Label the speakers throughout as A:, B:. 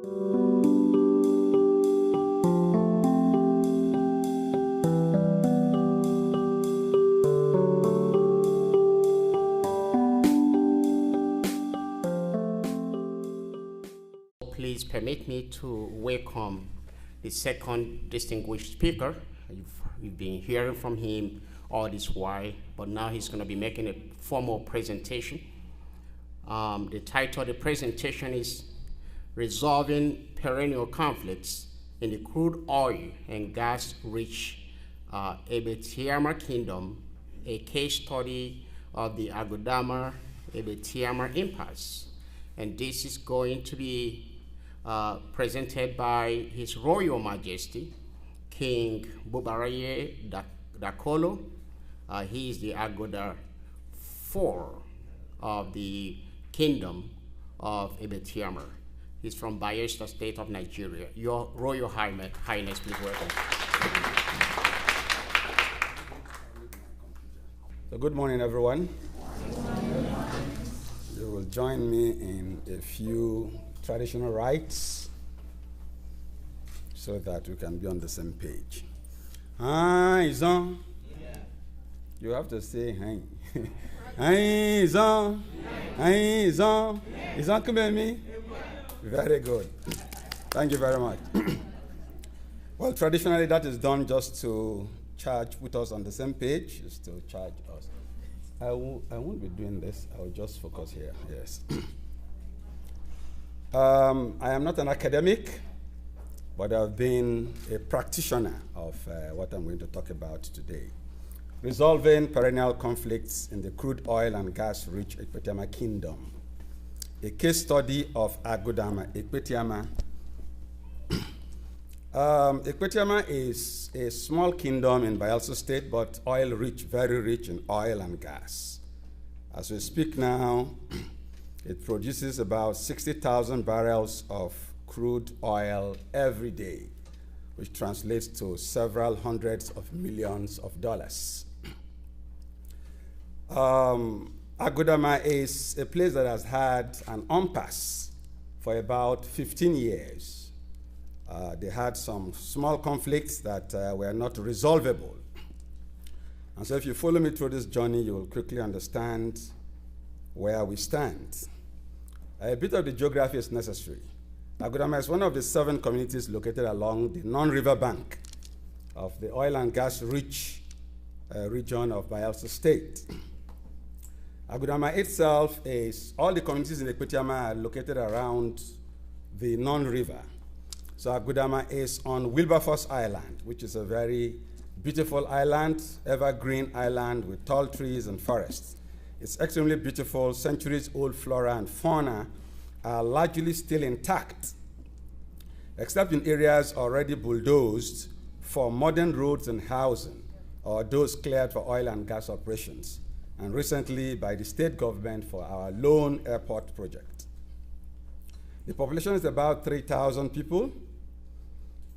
A: Please permit me to welcome the second distinguished speaker. You've been hearing from him all this while, but now he's going to be making a formal presentation. The title of the presentation is Resolving Perennial Conflicts in the Crude Oil and Gas-Rich Ekpetiama Kingdom, a case study of the Ekpetiama impasse. And this is going to be presented by His Royal Majesty, King Bubaraye Dakolo. He is the Agoda IV of the Kingdom of Ekpetiama. He's from Bayelsa State of Nigeria. Your Royal Highness, please welcome.
B: So good morning, everyone. You will join me in a few traditional rites so that we can be on the same page. Izon. You have to say hi. Izon. Izon. Izon, come at me. Very good. Thank you very much. Well, traditionally that is done just to put us on the same page, just to charge us. I won't be doing this. I will just focus here. Yes. I am not an academic, but I've been a practitioner of what I'm going to talk about today. Resolving perennial conflicts in the crude oil and gas-rich Ekpetiama Kingdom. A case study of Ekpetiama. Ekpetiama is a small kingdom in Bayelsa State, but oil-rich, very rich in oil and gas. As we speak now, it produces about 60,000 barrels of crude oil every day, which translates to several hundreds of millions of dollars. Ekpetiama is a place that has had an impasse for about 15 years. They had some small conflicts that were not resolvable. And so if you follow me through this journey, you will quickly understand where we stand. A bit of the geography is necessary. Ekpetiama is one of the 7 communities located along the non-river bank of the oil and gas-rich region of Bayelsa State. Ekpetiama itself is, all the communities in Ekpetiama are located around the non-river. So Ekpetiama is on Wilberforce Island, which is a very beautiful island, evergreen island with tall trees and forests. It's extremely beautiful. Centuries-old flora and fauna are largely still intact, except in areas already bulldozed for modern roads and housing, or those cleared for oil and gas operations, and recently by the state government for our lone airport project. The population is about 3,000 people.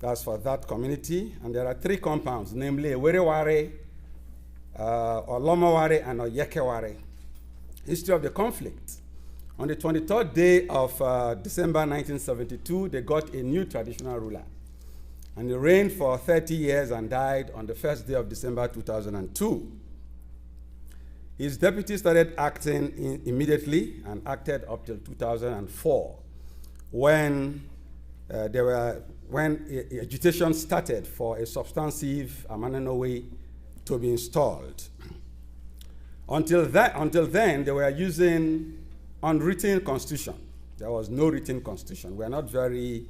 B: That's for that community, and there are 3 compounds, namely Ewereware, Olomoware, and Oyekeware. History of the conflict. On the 23rd day of December 1972, they got a new traditional ruler, and he reigned for 30 years and died on the 1st day of December 2002. His deputy started acting immediately and acted up till 2004, when agitation started for a substantive Amananowe to be installed. Until then, they were using unwritten constitution. There was no written constitution. We're not very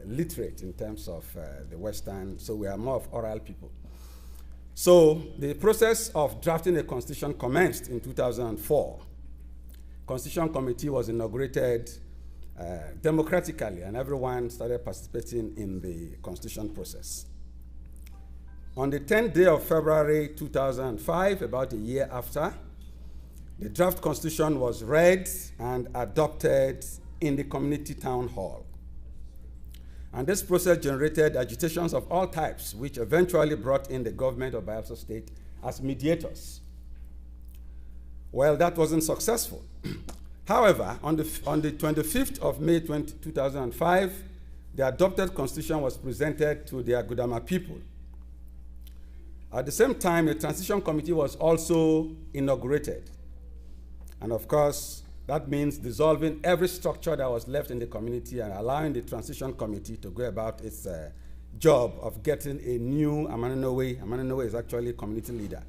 B: literate in terms of the Western, so we are more of oral people. So the process of drafting a constitution commenced in 2004. Constitution Committee was inaugurated democratically, and everyone started participating in the constitution process. On the 10th day of February 2005, about a year after, the draft constitution was read and adopted in the community town hall. And this process generated agitations of all types, which eventually brought in the government of Bayelsa State as mediators. Well, that wasn't successful. However, on the 25th of May 2005, the adopted constitution was presented to the Agudama people. At the same time, a transition committee was also inaugurated. And of course, that means dissolving every structure that was left in the community and allowing the transition committee to go about its job of getting a new Amaninowe. Amaninowe is actually community leader.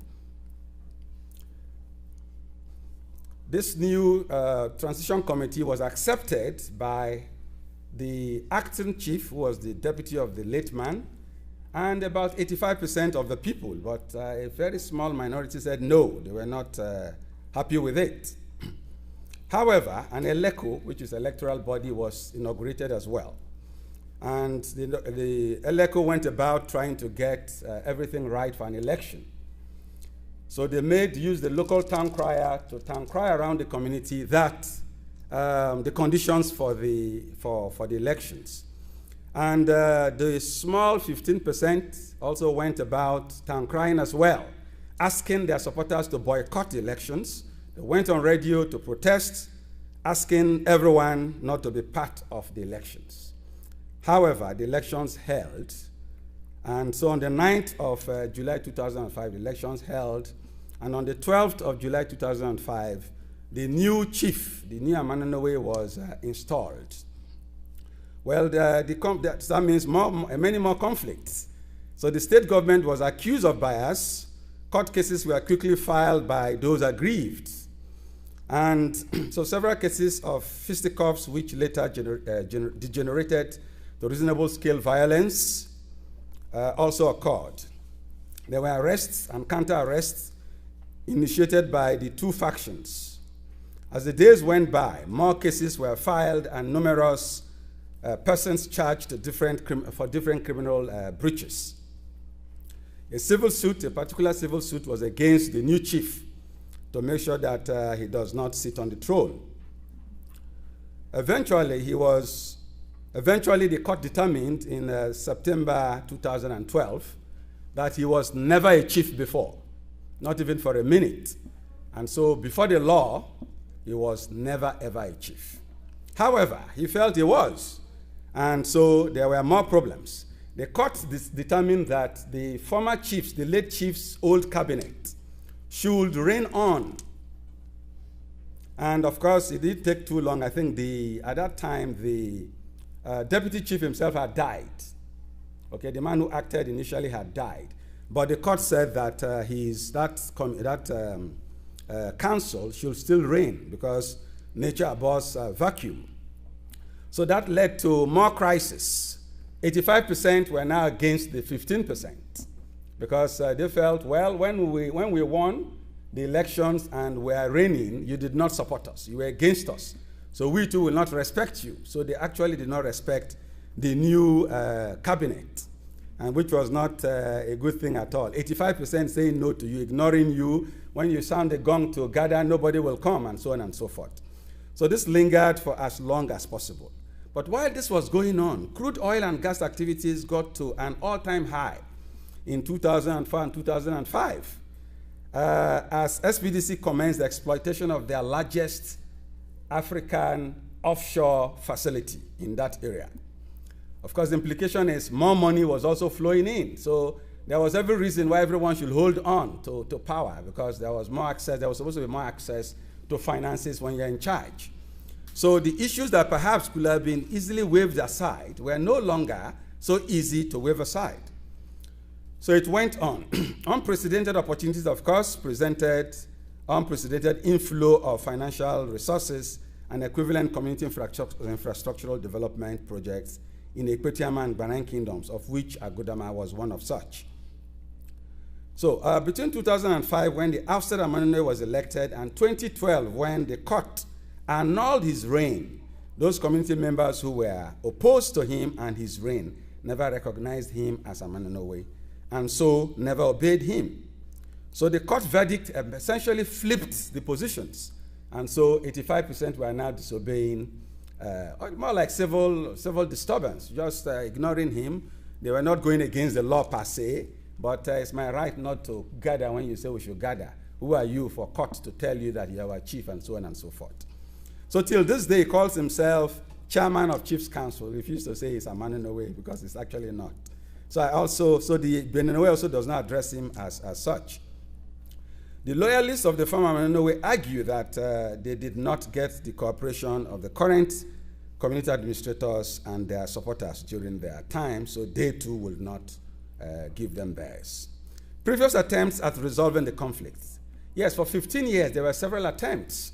B: This new transition committee was accepted by the acting chief, who was the deputy of the late man, and about 85% of the people, but a very small minority said no, they were not happy with it. However, an ELECO, which is electoral body, was inaugurated as well. And the ELECO went about trying to get everything right for an election. So they used the local town crier to town cry around the community that the conditions for the elections. And the small 15% also went about town crying as well, asking their supporters to boycott the elections. They went on radio to protest, asking everyone not to be part of the elections. However, the elections held, and so on the 9th of July 2005, the elections held, and on the 12th of July 2005, the new chief, the new Amaninowe, was installed. Well, that means many more conflicts. So the state government was accused of bias. Court cases were quickly filed by those aggrieved. And so several cases of fisticuffs, which later degenerated to reasonable scale violence, also occurred. There were arrests and counter-arrests initiated by the two factions. As the days went by, more cases were filed and numerous persons charged for different criminal breaches. A particular civil suit was against the new chief to make sure that he does not sit on the throne. Eventually, the court determined in September 2012 that he was never a chief before, not even for a minute. And so before the law, he was never ever a chief. However, he felt he was. And so there were more problems. The court determined that the former chief's, the late chief's old cabinet should reign on. And of course, it didn't take too long. I think at that time, the deputy chief himself had died. Okay, the man who acted initially had died. But the court said that council should still reign because nature abhors vacuum. So that led to more crisis. 85% were now against the 15% because they felt, well, when we won the elections and were reigning, you did not support us. You were against us. So we too will not respect you. So they actually did not respect the new cabinet, and which was not a good thing at all. 85% saying no to you, ignoring you. When you sound the gong to gather, nobody will come, and so on and so forth. So this lingered for as long as possible. But while this was going on, crude oil and gas activities got to an all-time high in 2004 and 2005 as SPDC commenced the exploitation of their largest African offshore facility in that area. Of course, the implication is more money was also flowing in. So there was every reason why everyone should hold on to power because there was more access, there was supposed to be more access to finances when you're in charge. So the issues that perhaps could have been easily waved aside were no longer so easy to wave aside. So it went on. Unprecedented opportunities, of course, presented unprecedented inflow of financial resources and equivalent community infrastructural development projects in the Ekpetiama and Banana kingdoms, of which Agudama was one of such. So between 2005, when the ousted Amaninowe was elected, and 2012, when the court annulled his reign, those community members who were opposed to him and his reign never recognized him as Amaninowe, and so never obeyed him. So the court verdict essentially flipped the positions, and so 85% were now disobeying, more like civil disturbance, just ignoring him. They were not going against the law per se, but it's my right not to gather when you say we should gather. Who are you for court to tell you that you are our chief, and so on and so forth. So till this day, he calls himself Chairman of Chiefs Council. He refused to say he's a Maninowe because it's actually not. So the Beninowe also does not address him as such. The loyalists of the former Maninowe argue that they did not get the cooperation of the current community administrators and their supporters during their time, so they too will not give them theirs. Previous attempts at resolving the conflict. Yes, for 15 years there were several attempts,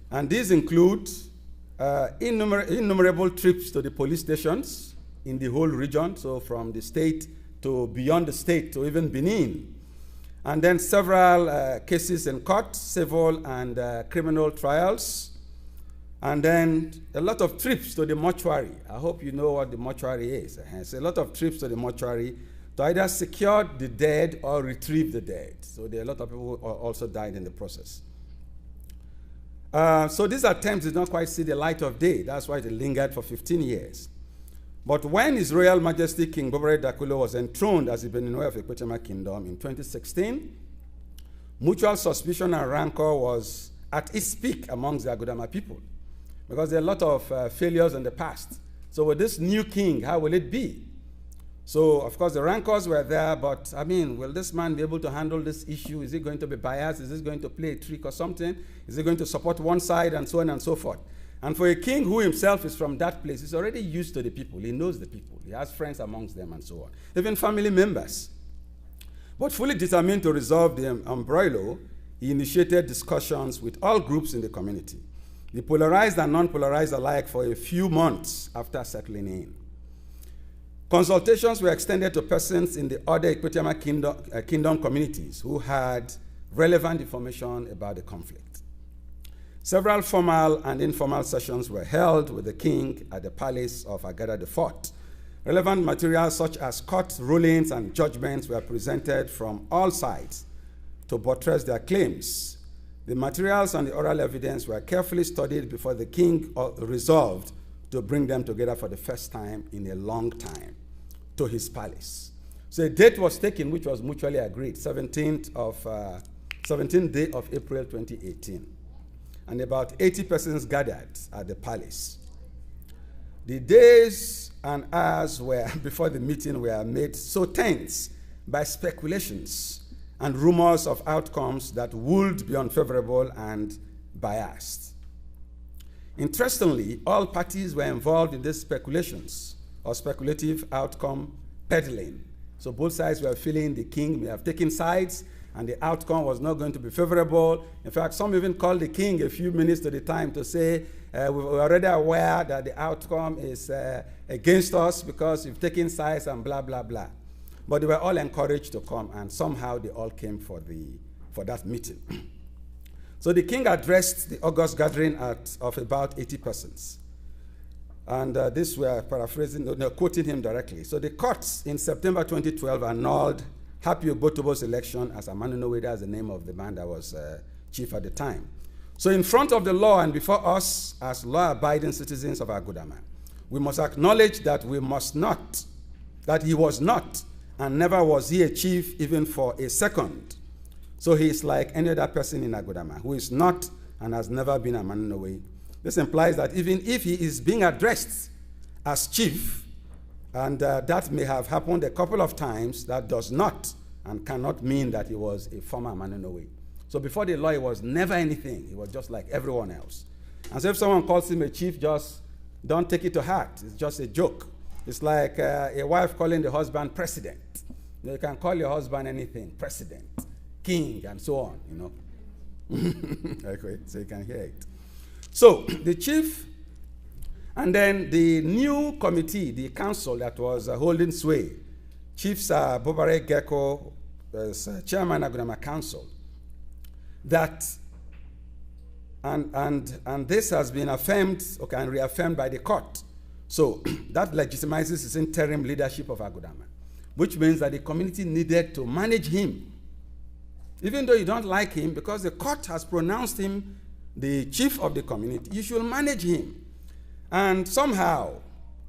B: and these include innumerable trips to the police stations in the whole region, so from the state to beyond the state to even Benin. And then several cases in court, civil and criminal trials. And then a lot of trips to the mortuary. I hope you know what the mortuary is. It's a lot of trips to the mortuary to either secure the dead or retrieve the dead. So there are a lot of people who also died in the process. So these attempts did not quite see the light of day. That's why they lingered for 15 years. But when His Royal Majesty King Bobare Dakulo was enthroned as the Beninowe of Ekpetiama Kingdom in 2016, mutual suspicion and rancor was at its peak amongst the Agodama people, because there are a lot of failures in the past. So with this new king, how will it be? So, of course, the rancors were there, but, I mean, will this man be able to handle this issue? Is he going to be biased? Is he going to play a trick or something? Is he going to support one side, and so on and so forth? And for a king who himself is from that place, he's already used to the people. He knows the people. He has friends amongst them and so on, even family members. But fully determined to resolve the embroilo, he initiated discussions with all groups in the community, the polarized and non-polarized alike, for a few months after settling in. Consultations were extended to persons in the other Ekpetiama Kingdom communities who had relevant information about the conflict. Several formal and informal sessions were held with the king at the palace of Agada the Fourth. Relevant materials such as court rulings and judgments were presented from all sides to buttress their claims. The materials and the oral evidence were carefully studied before the king resolved to bring them together for the first time in a long time to his palace. So a date was taken which was mutually agreed, 17th day of April 2018. And about 80 persons gathered at the palace. The days and hours before the meeting were made so tense by speculations and rumors of outcomes that would be unfavorable and biased. Interestingly, all parties were involved in these speculations or speculative outcome peddling. So both sides were feeling the king may have taken sides, and the outcome was not going to be favorable. In fact, some even called the king a few minutes to the time to say, we're already aware that the outcome is against us because you've taken sides and blah, blah, blah. But they were all encouraged to come, and somehow they all came for that meeting. So the king addressed the august gathering of about 80 persons. And this were paraphrasing, quoting him directly. So the courts in September 2012 annulled Happy Obotobo's election as a Maninowe, that's the name of the man that was chief at the time. So in front of the law and before us as law-abiding citizens of Agodama, we must acknowledge that he was not, and never was he a chief even for a second. So he is like any other person in Agodama who is not and has never been a Maninowe. This implies that even if he is being addressed as chief, and that may have happened a couple of times, that does not and cannot mean that he was a former Maninowe. So before the law, he was never anything. He was just like everyone else. And so if someone calls him a chief, just don't take it to heart. It's just a joke. It's like a wife calling the husband president. You can call your husband anything, president, king, and so on, you know. Okay, so you can hear it. So the chief, and then the new committee, the council that was holding sway, Chief Sir Bobare Gecko was chairman of Agodama Council, that, and this has been affirmed, okay, and reaffirmed by the court. So that legitimizes his interim leadership of Agodama, which means that the community needed to manage him, even though you don't like him, because the court has pronounced him the chief of the community. You should manage him. And somehow,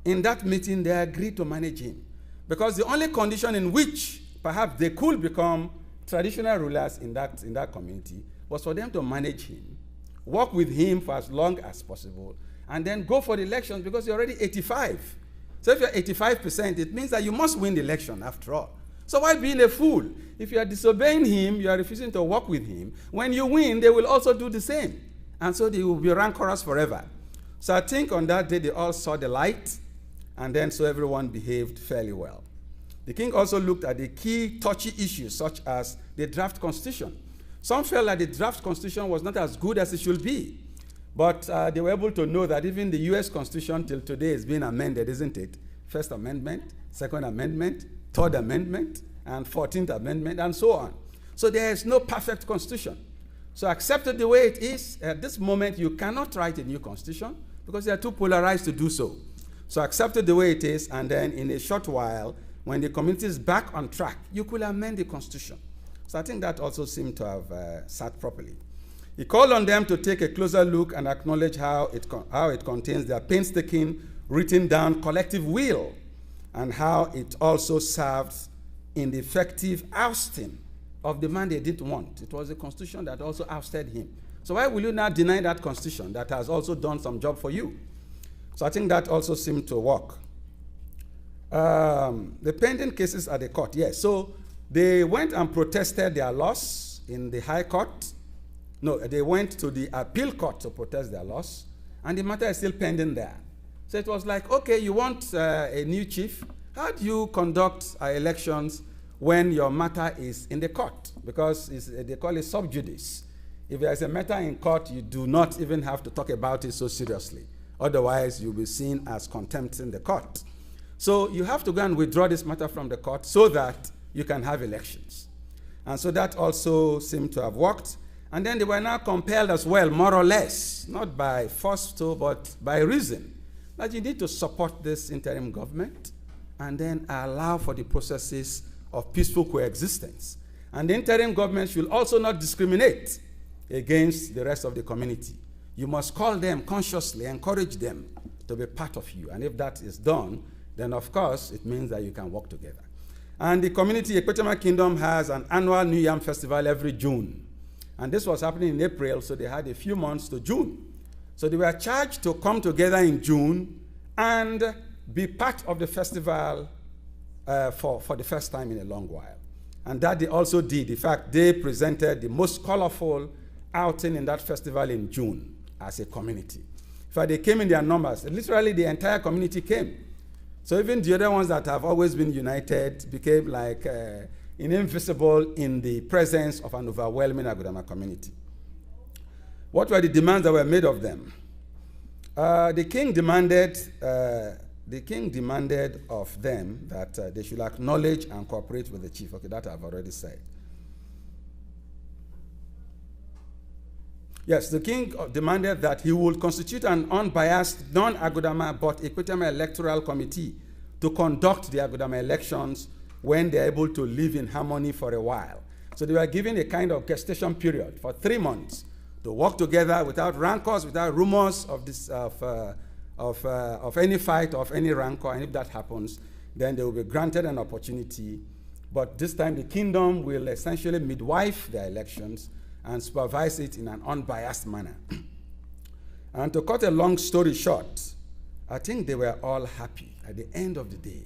B: in that meeting, they agreed to manage him, because the only condition in which perhaps they could become traditional rulers in that community was for them to manage him work with him for as long as possible, and then go for the elections because you're already 85. So if you're 85%, it means that you must win the election after all. So why being a fool? If you are disobeying him, you are refusing to work with him, when you win, they will also do the same. And so they will be rancorous forever. So I think on that day, they all saw the light, and then so everyone behaved fairly well. The king also looked at the key touchy issues, such as the draft constitution. Some felt that the draft constitution was not as good as it should be. But they were able to know that even the US Constitution till today is being amended, isn't it? First Amendment, Second Amendment, Third Amendment, and 14th Amendment, and so on. So there is no perfect constitution. So accept it the way it is. At this moment, you cannot write a new constitution because they are too polarized to do so. So accept it the way it is, and then in a short while, when the community is back on track, you could amend the constitution. So I think that also seemed to have sat properly. He called on them to take a closer look and acknowledge how it contains their painstaking, written down collective will, and how it also serves in the effective ousting of the man they didn't want. It was a constitution that also ousted him. So why will you now deny that constitution that has also done some job for you? So I think that also seemed to work. The pending cases at the court, yes. So they went and protested their loss in the High Court. No, they went to the appeal court to protest their loss, and the matter is still pending there. So it was like, okay, you want a new chief? How do you conduct elections when your matter is in the court? Because they call it sub judice. If there is a matter in court, you do not even have to talk about it so seriously. Otherwise, you'll be seen as contempt in the court. So you have to go and withdraw this matter from the court so that you can have elections. And so that also seemed to have worked. And then they were now compelled as well, more or less, not by force, but by reason, that you need to support this interim government and then allow for the processes of peaceful coexistence. And the interim government should also not discriminate against the rest of the community. You must call them consciously, encourage them to be part of you. And if that is done, then of course it means that you can work together. And the community, Ekpetiama Kingdom, has an annual New Yam Festival every June. And this was happening in April, so they had a few months to June. So they were charged to come together in June and be part of the festival for the first time in a long while. And that they also did. In fact, they presented the most colorful outing in that festival in June as a community. In fact, they came in their numbers. Literally, the entire community came. So even the other ones that have always been united became like invisible in the presence of an overwhelming Agudama community. What were the demands that were made of them? The king demanded of them that they should acknowledge and cooperate with the chief. Okay, that I've already said. Yes, the king demanded that he would constitute an unbiased, non-Agudama, but Ekpetiama electoral committee to conduct the Agudama elections when they're able to live in harmony for a while. So they were given a kind of gestation period for 3 months to work together without rancors, without rumors of any fight, of any rancor. And if that happens, then they will be granted an opportunity. But this time the kingdom will essentially midwife their elections and supervise it in an unbiased manner. And to cut a long story short, I think they were all happy at the end of the day.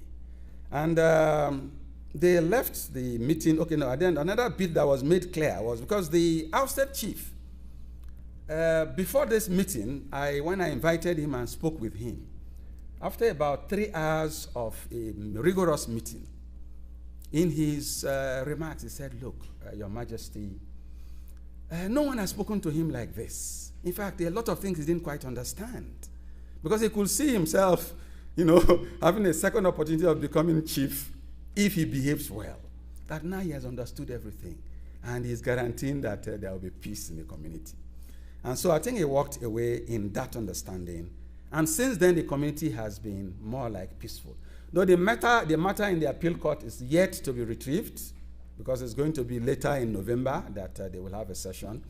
B: And they left the meeting. Okay, no, then another bit that was made clear was because the ousted chief, before this meeting, when I invited him and spoke with him, after about 3 hours of a rigorous meeting, in his remarks, he said, look, Your Majesty, no one has spoken to him like this. In fact, there are a lot of things he didn't quite understand. Because he could see himself, having a second opportunity of becoming chief if he behaves well. That now he has understood everything. And he's guaranteeing that there will be peace in the community. And so I think he walked away in that understanding. And since then, the community has been more like peaceful. Though the matter in the appeal court is yet to be retrieved, because it's going to be later in November that they will have a session.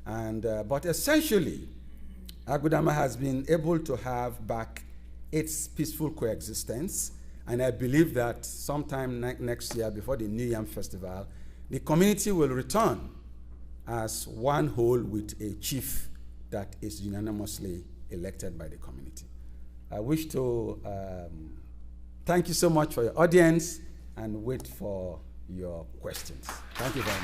B: But essentially, Agudama has been able to have back its peaceful coexistence. And I believe that sometime next year, before the New Yam Festival, the community will return as one whole with a chief that is unanimously elected by the community. I wish to thank you so much for your audience and wait for your questions. Thank you very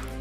B: much.